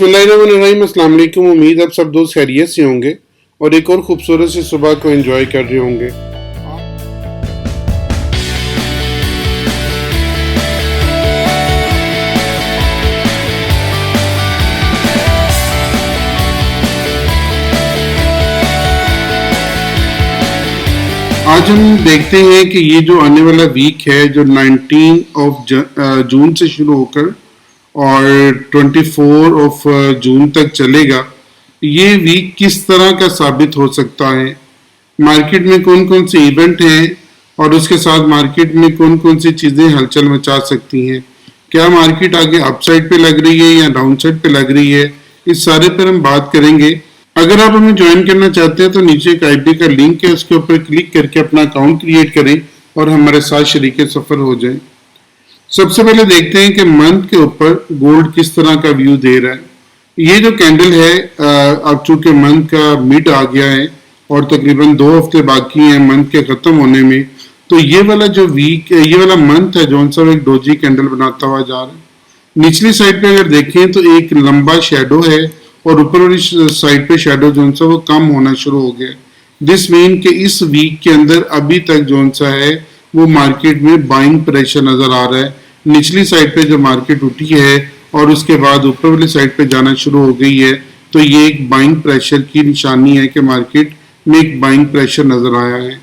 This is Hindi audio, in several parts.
बिस्मिल्लाहिर्रहमानिर्रहीम। अस्सलाम वालेकुम। उम्मीद आप सब दोस्त खैरियत से होंगे और एक और खूबसूरत सी सुबह को एंजॉय कर रहे होंगे। आज हम देखते हैं कि ये जो आने वाला वीक है जो 19 ऑफ जून से शुरू होकर और 24 ऑफ जून तक चलेगा, ये वीक किस तरह का साबित हो सकता है। मार्केट में कौन कौन से इवेंट हैं और उसके साथ मार्केट में कौन कौन सी चीज़ें हलचल मचा सकती हैं। क्या मार्केट आगे अपसाइड पे लग रही है या डाउन साइड पे लग रही है, इस सारे पर हम बात करेंगे। अगर आप हमें ज्वाइन करना चाहते हैं तो नीचे एक आईडी का लिंक है, उसके ऊपर क्लिक करके अपना अकाउंट क्रिएट करें और हमारे साथ शरीक सफ़र हो जाएं। सबसे पहले देखते हैं कि मंथ के ऊपर गोल्ड किस तरह का व्यू दे रहा है। ये जो कैंडल है, अब चूंकि मंथ का मिड आ गया है और तकरीबन 2 हफ्ते बाकी हैं मंथ के ख़त्म होने में, तो ये वाला जो वीक ये वाला मंथ है जो सा एक डोजी कैंडल बनाता हुआ जा रहा है। निचली साइड पे अगर देखें तो एक लंबा शेडो है और ऊपर वाली साइड पे शेडो जो सा वो कम होना शुरू हो गया। दिस मीन कि इस वीक के अंदर अभी तक जो सा है वो मार्केट में बाइंग प्रेशर नजर आ रहा है। निचली साइड पे जो मार्केट उठी है और उसके बाद ऊपर वाली साइड पे जाना शुरू हो गई है, तो ये एक बाइंग प्रेशर की निशानी है कि मार्केट में एक बाइंग प्रेशर नजर आया है।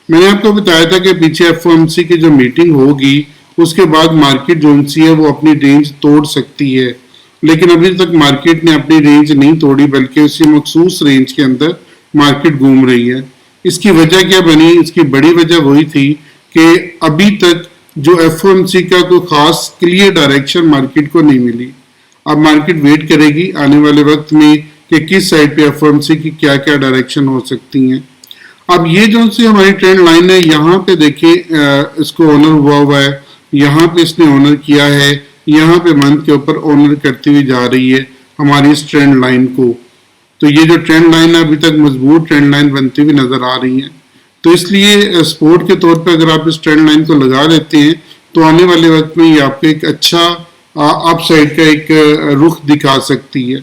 मैंने आपको बताया था कि पीछे एफओएमसी की जो मीटिंग होगी उसके बाद मार्केट जो सी है वो अपनी रेंज तोड़ सकती है, लेकिन अभी तक मार्केट ने अपनी रेंज नहीं तोड़ी बल्कि उसी मखसूस रेंज के अंदर मार्केट घूम रही है। इसकी वजह क्या बनी? इसकी बड़ी वजह वही थी कि अभी तक जो एफओएमसी का कोई खास क्लियर डायरेक्शन मार्केट को नहीं मिली। अब मार्केट वेट करेगी आने वाले वक्त में कि किस साइड पे एफओएमसी की क्या क्या डायरेक्शन हो सकती हैं। अब ये जो सी हमारी ट्रेंड लाइन है, यहाँ पे देखिए इसको ऑनर हुआ है, यहाँ पे इसने ऑनर किया है, यहाँ पे मंथ के ऊपर ऑनर करती हुई जा रही है हमारी इस ट्रेंड लाइन को। तो ये जो ट्रेंड लाइन है अभी तक मजबूत ट्रेंड लाइन बनती हुई नजर आ रही है। तो इसलिए सपोर्ट के तौर पे अगर आप इस ट्रेंड लाइन को लगा लेते हैं तो आने वाले वक्त में ये आपको एक अच्छा अपसाइड का एक रुख दिखा सकती है।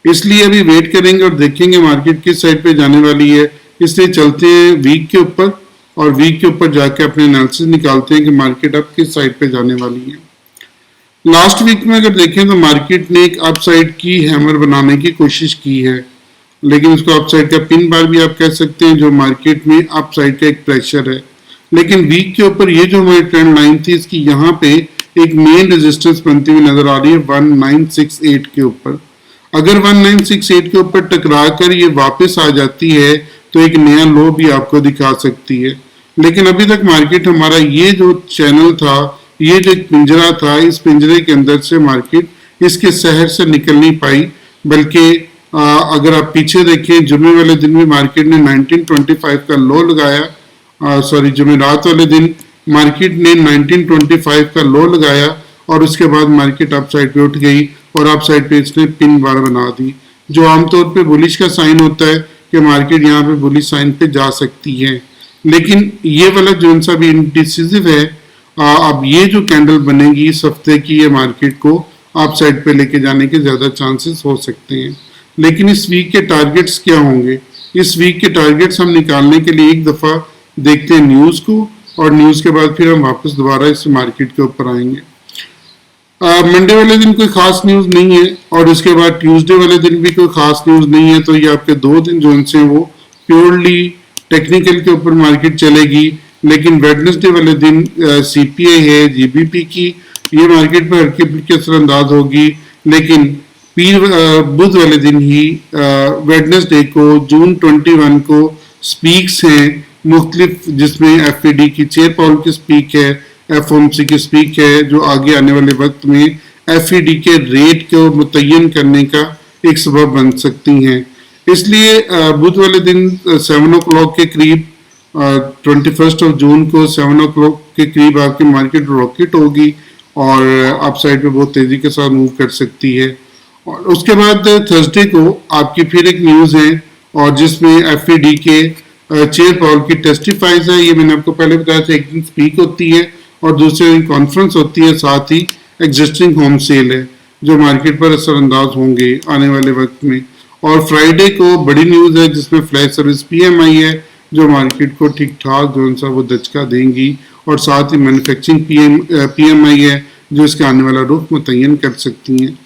इसलिए अभी वेट करेंगे और देखेंगे मार्केट किस साइड पे जाने वाली है। इसलिए चलते हैं वीक के ऊपर और वीक के ऊपर जाके अपने एनालिसिस निकालते हैं कि मार्केट अब किस साइड पे जाने वाली है। लास्ट वीक में अगर देखें तो मार्केट ने एक अपसाइड की हैमर बनाने की कोशिश की है, लेकिन उसको अपसाइड का पिन बार भी आप कह सकते हैं, जो मार्केट में अपसाइड का एक प्रेशर है। लेकिन वीक के ऊपर ये जो हमारी ट्रेंड लाइन थी इसकी यहाँ पे एक मेन रेजिस्टेंस बनती हुई नजर आ रही है 1968 के ऊपर। अगर 1968 के ऊपर टकरा कर ये वापस आ जाती है तो एक नया लो भी आपको दिखा सकती है। लेकिन अभी तक मार्केट हमारा ये जो चैनल था, ये जो पिंजरा था, इस पिंजरे के अंदर से मार्केट इसके शहर से निकल नहीं पाई। बल्कि अगर आप पीछे देखें जुमे वाले दिन में मार्केट ने 1925 का लो लगाया, जुमेरात वाले दिन मार्केट ने 1925 का लो लगाया और उसके बाद मार्केट अप साइड पे उठ गई और अप साइड पे इसने पिन बार बना दी, जो आमतौर पे बुलिश का साइन होता है कि मार्केट यहाँ पे बुलिश साइन पे जा सकती है। लेकिन ये वाला जो सा भी इंडिसिसिव है, अब ये जो कैंडल बनेगी इस हफ्ते की, ये मार्केट को अप साइड पे लेके जाने के ज्यादा चांसेस हो सकते हैं। लेकिन इस वीक के टारगेट्स क्या होंगे? इस वीक के टारगेट्स हम निकालने के लिए एक दफा देखते हैं न्यूज को और न्यूज के बाद फिर हम वापस दोबारा इस मार्केट के ऊपर आएंगे। मंडे वाले दिन कोई खास न्यूज नहीं है और उसके बाद ट्यूसडे वाले दिन भी कोई खास न्यूज नहीं है, तो ये आपके 2 दिन जो से वो प्योरली टेक्निकल के ऊपर मार्केट चलेगी। लेकिन वेडनेसडे वाले दिन सीपीआई है, जीबीपी की, ये मार्केट पर हल्की फुल्की असरअंदाज होगी। लेकिन बुध वाले दिन ही वेडनेसडे को जून 21 को स्पीक्स हैं मुख्तलिफ, जिसमें एफईडी की चेयर पाउल की स्पीक है, एफओएमसी की स्पीक है, जो आगे आने वाले वक्त में एफईडी के रेट को मुतय्यन करने का एक सबब बन सकती हैं। इसलिए बुध वाले दिन 7 o'clock के करीब 21 ऑफ जून को 7 o'clock के करीब आपकी मार्केट रॉकेट होगी और अप साइड पे बहुत तेजी के साथ मूव कर सकती है। और उसके बाद थर्सडे को आपकी फिर एक न्यूज़ है और जिसमें एफईडी के चेयर पाउल की टेस्टिफाइज है। ये मैंने आपको पहले बताया था, एक दिन स्पीक होती है और दूसरे दिन कॉन्फ्रेंस होती है, साथ ही एग्जिस्टिंग होम सेल है। जो मार्केट पर असरअंदाज होंगे आने वाले वक्त में। और फ्राइडे को बड़ी न्यूज़ है जिसमें फ्लैश सर्विस पीएमआई है जो मार्केट को ठीक ठाक जो सा वो दचका देंगी, और साथ ही मैन्युफैक्चरिंग पीएमआई है जो इसका आने वाला रुख मुतय्यन कर सकती हैं।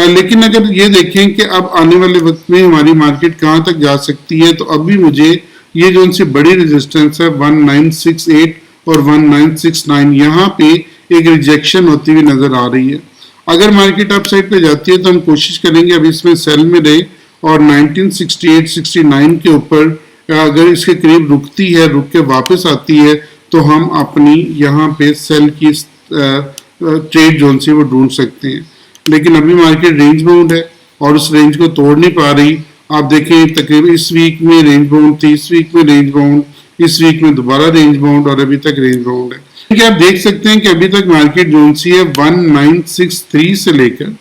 लेकिन अगर ये देखें कि अब आने वाले वक्त में हमारी मार्केट कहाँ तक जा सकती है, तो अभी मुझे ये जो उनसे बड़ी रेजिस्टेंस है 1968 और 1969, यहाँ पे एक रिजेक्शन होती हुई नजर आ रही है। अगर मार्केट अप साइड पे जाती है तो हम कोशिश करेंगे अभी इसमें सेल में रहे, और 1968-69 के ऊपर अगर इसके करीब रुकती है, रुक के वापस आती है, तो हम अपनी यहाँ पे सेल की ट्रेड जोन से वो ढूंढ सकते हैं। लेकिन अभी मार्केट रेंज बाउंड है और उस रेंज को तोड़ नहीं पा रही। आप देखें तकरीबन इस वीक में रेंज बाउंड थी, इस वीक में रेंज बाउंड, इस वीक में दोबारा रेंज बाउंड, और अभी तक रेंज बाउंड है। ठीक है, आप देख सकते हैं कि अभी तक मार्केट जोन सी है 1963 से लेकर,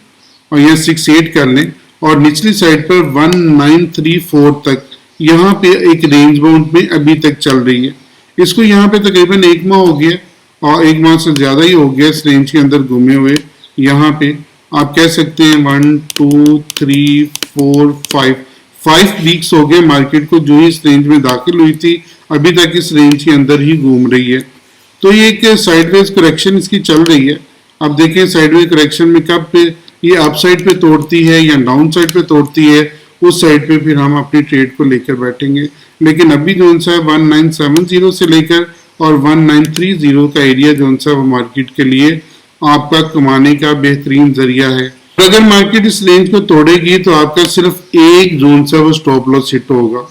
और यहाँ 68 कर लें, और निचली साइड पर 1934 तक यहाँ पे एक रेंज बाउंड में अभी तक चल रही है। इसको यहाँ पे तकरीबन एक माह हो गया, और एक माह से ज्यादा ही हो गया इस रेंज के अंदर घूमे हुए। यहाँ पे आप कह सकते हैं 1 2 3 4 5 वीक्स हो गए मार्केट को जो इस रेंज में दाखिल हुई थी, अभी तक इस रेंज के अंदर ही घूम रही है। तो ये एक साइडवेज करेक्शन इसकी चल रही है। अब देखें साइडवेज करेक्शन में कब पे ये अप साइड पे तोड़ती है या डाउन साइड पे तोड़ती है, उस साइड पे फिर हम अपनी ट्रेड को लेकर बैठेंगे। लेकिन अभी जो सा 1970 से लेकर और 1930 का एरिया जो सा वो मार्केट के लिए आपका कमाने का बेहतरीन जरिया है। अगर मार्केट इस रेंज को तोड़ेगी तो आपका सिर्फ एक जोन सा वो स्टॉप लॉस हिट होगा,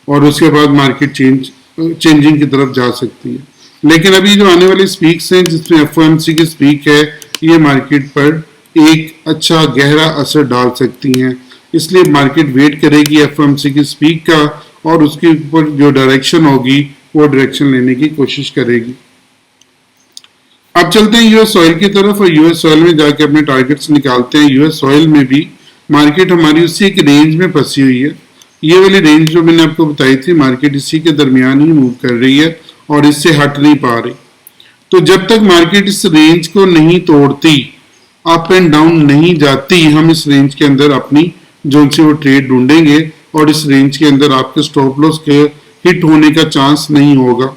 और उसके बाद मार्केट चेंजिंग की तरफ जा सकती है। लेकिन अभी जो आने वाली स्पीक्स हैं जिसमें एफओएमसी की स्पीक है, ये मार्केट पर एक अच्छा गहरा असर डाल सकती हैं। इसलिए मार्केट वेट करेगी एफओएमसी की स्पीक का, और उसके ऊपर जो डायरेक्शन होगी वो डायरेक्शन लेने की कोशिश करेगी। अब चलते हैं यूएस ऑयल की तरफ, और यूएस ऑयल में जाके अपने टारगेट्स निकालते हैं। यूएस ऑयल में भी मार्केट हमारी उसी एक रेंज में फंसी हुई है। ये वाली रेंज जो मैंने आपको बताई थी, मार्केट इसी के दरमियान ही मूव कर रही है और इससे हट नहीं पा रही। तो जब तक मार्केट इस रेंज को नहीं तोड़ती, अप एंड डाउन नहीं जाती, हम इस रेंज के अंदर अपनी जोन से वो ट्रेड ढूंढेंगे, और इस रेंज के अंदर आपके स्टॉप लॉस के हिट होने का चांस नहीं होगा।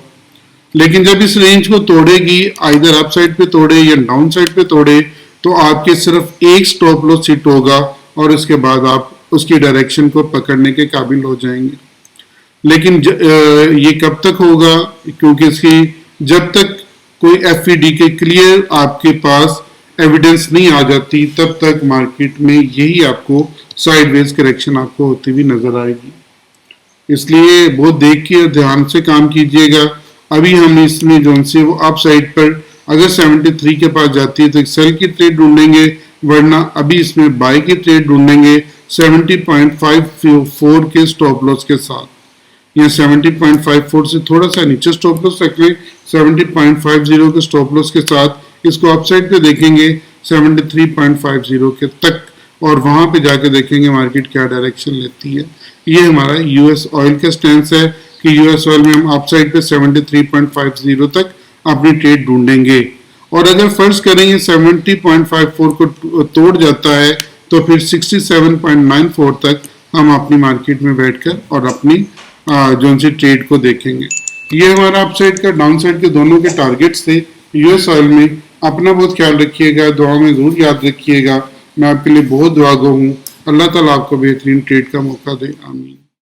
लेकिन जब इस रेंज को तोड़ेगी, आइदर अप साइड पे तोड़े या डाउन साइड पे तोड़े, तो आपके सिर्फ एक स्टॉप लॉस हिट होगा, और उसके बाद आप उसकी डायरेक्शन को पकड़ने के काबिल हो जाएंगे। लेकिन ये कब तक होगा, क्योंकि इसकी जब तक कोई एफईडी के क्लियर आपके पास एविडेंस नहीं आ जाती, तब तक मार्केट में यही आपको साइडवेज करेक्शन आपको होती हुई नजर आएगी। इसलिए बहुत देख के ध्यान से काम कीजिएगा। अभी हम इसमें जो से वो अप साइड पर अगर 73 के पास जाती है तो एक सेल की ट्रेड ढूंढेंगे, वरना अभी इसमें बाय की ट्रेड ढूंढेंगे 70.54 के स्टॉप लॉस के साथ। यहाँ 70.54 से थोड़ा सा नीचे स्टॉप लॉस रख लें, 70.50 के स्टॉप लॉस के साथ इसको अपसाइड पे देखेंगे 73.50 के तक, और वहां पे जाके देखेंगे मार्केट क्या डायरेक्शन लेती है। ये हमारा यूएस ऑयल का स्टैंस है कि यूएस ऑयल में हम अपसाइड पे 73.50 तक अपनी ट्रेड ढूंढेंगे, और अगर फर्ज करेंगे 70.54 को तोड़ जाता है तो फिर 67.94 तक हम अपनी मार्केट में बैठकर और अपनी जो सी ट्रेड को देखेंगे। ये हमारा अपसाइड का डाउन साइड के दोनों के टारगेट्स थे यूएस ऑयल में। अपना बहुत ख्याल रखिएगा, दुआ में जरूर याद रखिएगा। मैं आपके लिए बहुत दुआगो हूँ। अल्लाह ताला आपको बेहतरीन ट्रेड का मौका दे, आमीन।